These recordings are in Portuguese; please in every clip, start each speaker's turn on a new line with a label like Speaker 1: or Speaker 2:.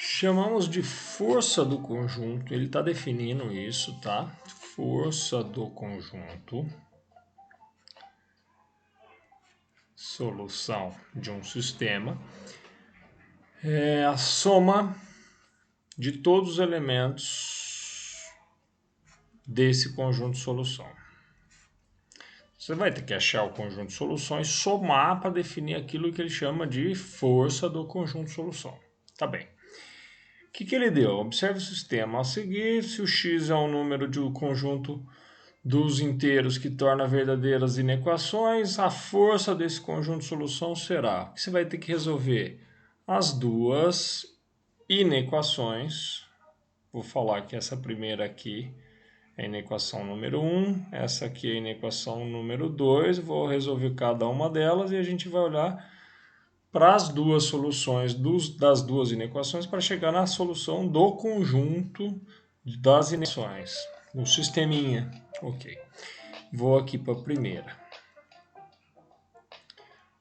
Speaker 1: chamamos de força do conjunto, ele está definindo isso, tá? Força do conjunto, solução de um sistema, é a soma de todos os elementos desse conjunto de solução. Você vai ter que achar o conjunto de soluções, somar para definir aquilo que ele chama de força do conjunto de solução. Tá bem. O que ele deu? Observe o sistema a seguir. Se o x é um número de um conjunto dos inteiros que torna verdadeiras inequações, a força desse conjunto de solução será... Você vai ter que resolver as duas inequações. Vou falar que essa primeira aqui é a inequação número 1, essa aqui é a inequação número 2, vou resolver cada uma delas e a gente vai olhar para as duas soluções das duas inequações para chegar na solução do conjunto das inequações, no sisteminha. Ok. Vou aqui para a primeira.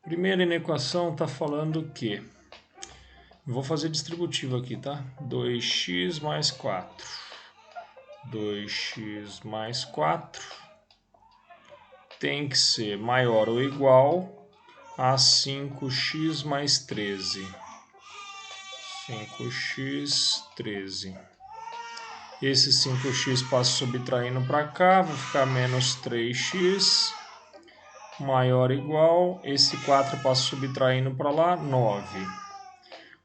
Speaker 1: Primeira inequação está falando que... Vou fazer distributivo aqui, tá? 2x mais 4. 2x mais 4 tem que ser maior ou igual a 5x mais 13. 5x, 13. Esse 5x passa subtraindo para cá, vai ficar menos 3x, maior ou igual, esse 4 passa subtraindo para lá, 9.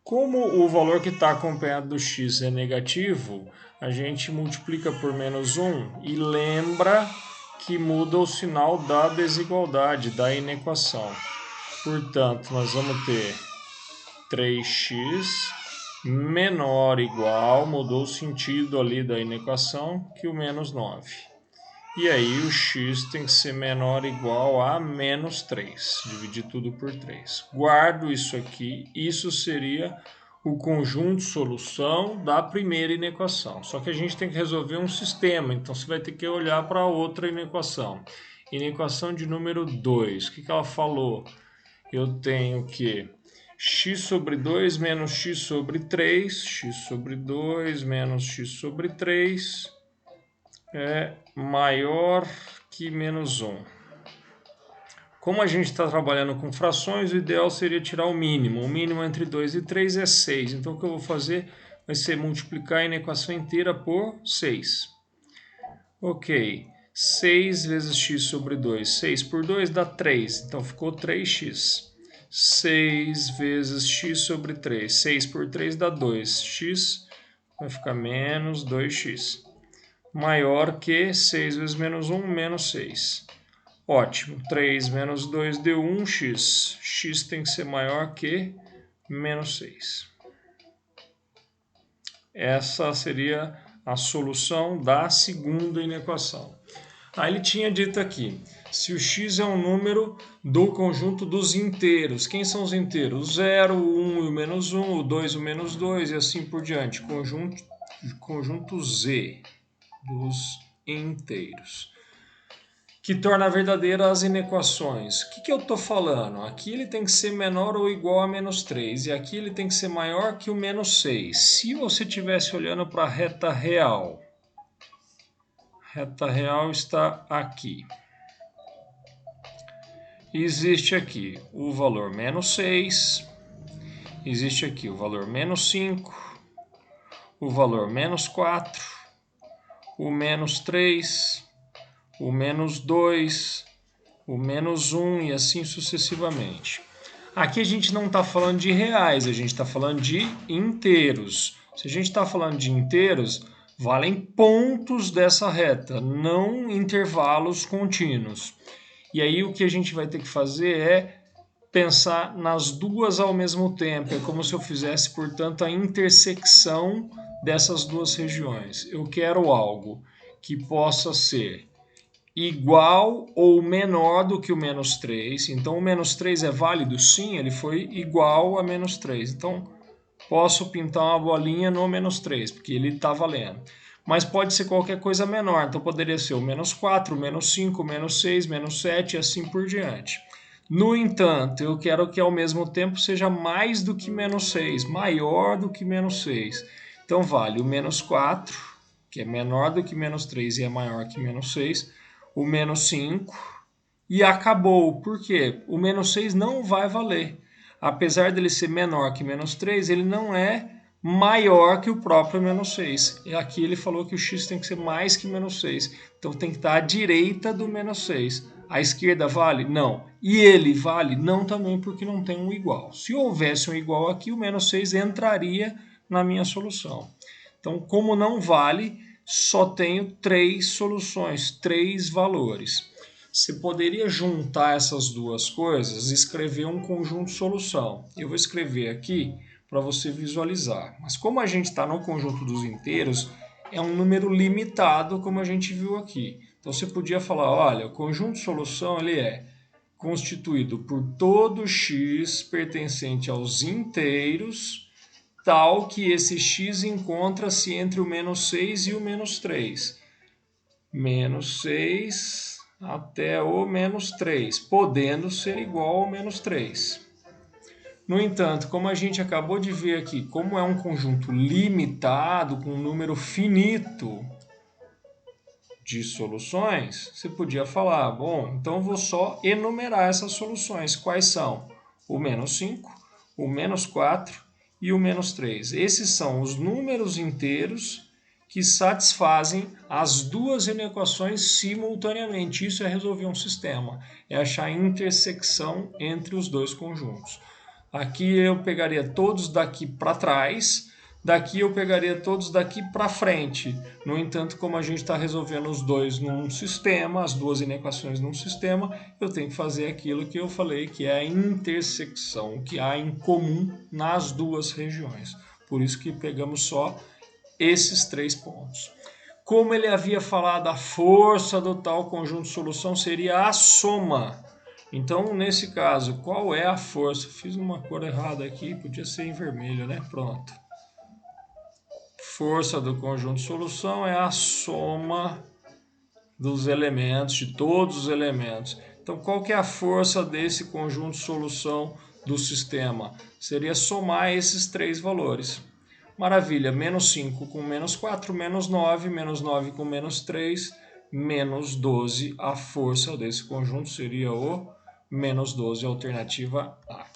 Speaker 1: Como o valor que está acompanhado do x é negativo, a gente multiplica por menos 1 e lembra que muda o sinal da desigualdade, da inequação. Portanto, nós vamos ter 3x menor ou igual, mudou o sentido ali da inequação, que o menos 9. E aí o x tem que ser menor ou igual a menos 3. Dividir tudo por 3. Guardo isso aqui. Isso seria o conjunto de solução da primeira inequação. Só que a gente tem que resolver um sistema. Então você vai ter que olhar para outra inequação. Inequação de número 2. O que ela falou? Eu tenho que x sobre 2 menos x sobre 3. X sobre 2 menos x sobre 3... é maior que menos 1. Como a gente está trabalhando com frações, o ideal seria tirar o mínimo. O mínimo entre 2 e 3 é 6. Então, o que eu vou fazer vai ser multiplicar a inequação inteira por 6. Ok. 6 vezes x sobre 2. 6 por 2 dá 3. Então, ficou 3x. 6 vezes x sobre 3. 6 por 3 dá 2. X vai ficar menos 2x. Maior que 6 vezes menos 1, menos 6. Ótimo, 3 menos 2 deu 1x. X tem que ser maior que menos 6. Essa seria a solução da segunda inequação. Aí ele tinha dito aqui, se o x é um número do conjunto dos inteiros. Quem são os inteiros? O 0, o 1 e o menos 1, o 2 e o menos 2 e assim por diante. Conjunto Z dos inteiros, que torna verdadeira as inequações. O que eu estou falando? Aqui ele tem que ser menor ou igual a menos 3, e aqui ele tem que ser maior que o menos 6. Se você estivesse olhando para a reta real está aqui. Existe aqui o valor menos 6, existe aqui o valor menos 5, o valor menos 4, o menos 3, o menos 2, o menos 1 e assim sucessivamente. Aqui a gente não está falando de reais, a gente está falando de inteiros. Se a gente está falando de inteiros, valem pontos dessa reta, não intervalos contínuos. E aí o que a gente vai ter que fazer é pensar nas duas ao mesmo tempo. É como se eu fizesse, portanto, a intersecção dessas duas regiões. Eu quero algo que possa ser igual ou menor do que o menos 3. Então, o menos 3 é válido? Sim, ele foi igual a menos 3. Então, posso pintar uma bolinha no menos 3, porque ele está valendo. Mas pode ser qualquer coisa menor. Então, poderia ser o menos 4, o menos 5, o menos 6, menos 7 e assim por diante. No entanto, eu quero que ao mesmo tempo seja mais do que menos 6, maior do que menos 6. Então vale o menos 4, que é menor do que menos 3 e é maior que menos 6, o menos 5 e acabou. Por quê? O menos 6 não vai valer. Apesar dele ser menor que menos 3, ele não é maior que o próprio menos 6. E aqui ele falou que o x tem que ser mais que menos 6. Então tem que estar à direita do menos 6. A esquerda vale? Não. E ele vale? Não também, porque não tem um igual. Se houvesse um igual aqui, o menos 6 entraria na minha solução. Então, como não vale, só tenho 3 soluções, 3 valores. Você poderia juntar essas duas coisas e escrever um conjunto solução. Eu vou escrever aqui para você visualizar. Mas como a gente está no conjunto dos inteiros, é um número limitado, como a gente viu aqui. Então você podia falar, olha, o conjunto solução ele é constituído por todo x pertencente aos inteiros, tal que esse x encontra-se entre o menos 6 e o menos 3. Menos 6 até o menos 3, podendo ser igual ao menos 3. No entanto, como a gente acabou de ver aqui, como é um conjunto limitado, com um número finito de soluções, você podia falar, bom, então eu vou só enumerar essas soluções. Quais são? O menos 5, o menos 4 e o menos 3. Esses são os números inteiros que satisfazem as duas inequações simultaneamente. Isso é resolver um sistema, é achar a intersecção entre os dois conjuntos. Aqui eu pegaria todos daqui para trás, daqui eu pegaria todos daqui para frente. No entanto, como a gente está resolvendo os dois num sistema, as duas inequações num sistema, eu tenho que fazer aquilo que eu falei, que é a intersecção, o que há em comum nas duas regiões. Por isso que pegamos só esses 3 pontos. Como ele havia falado, a força do tal conjunto de solução seria a soma. Então, nesse caso, qual é a força? Fiz uma cor errada aqui, podia ser em vermelho, né? Pronto. Força do conjunto de solução é a soma dos elementos, de todos os elementos. Então, qual que é a força desse conjunto de solução do sistema? Seria somar esses 3 valores. Maravilha, menos 5 com menos 4, menos 9 com menos 3, menos 12. A força desse conjunto seria o menos 12, alternativa A.